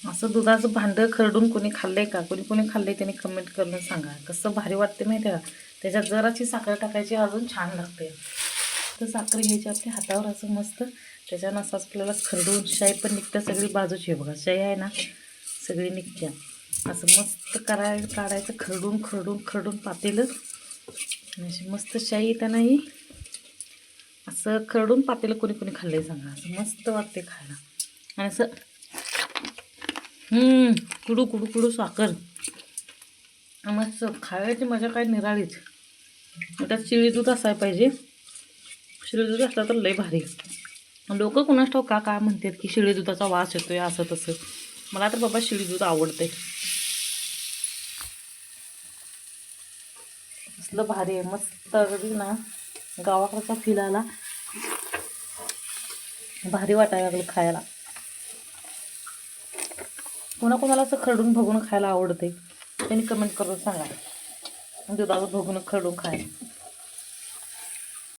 असं दुधाचं भांडं खरडून कोणी खाल्लंय का? कोणी खाल्लंय त्याने कमेंट करून सांगा. कसं भारी वाटते माहिती आहे का? त्याच्यात जराची साखर टाकायची, अजून छान लागते. तर साखर घ्यायची आपल्या हातावर असं मस्त, त्याच्यानं असं आपल्याला खरडून शाई पण निघते सगळी बाजूची आहे बघा. शाई आहे ना सगळी निघते. असं मस्त काढायचं खरडून खरडून खरडून पातेलं. अशी मस्त शाई येते नाही असं खरडून पातेलं कोणी खाल्लंय सांगा. असं मस्त वाटते खायला. आणि असं कुडू कुडू कुडू साखर मस्त खायची मजा काय निराळीच. त्यात शिळी दूध असायला पाहिजे. शिळी दूध असलं तर लय भारी. लोक कुणास ठाऊक का काय म्हणतात की शिळी दुधाचा वास येतोय असं तसं. मला तर बाबा शिळी दूध आवडते. असलं भारी आहे मस्त अगदी ना. गावाकडचा फील आला. भारी वाटायला लागलं खायला. कोणाकोणाला असं खरडून भगून खायला आवडते त्यांनी कमेंट करून सांगा. दुधावर भगून खरडून खायला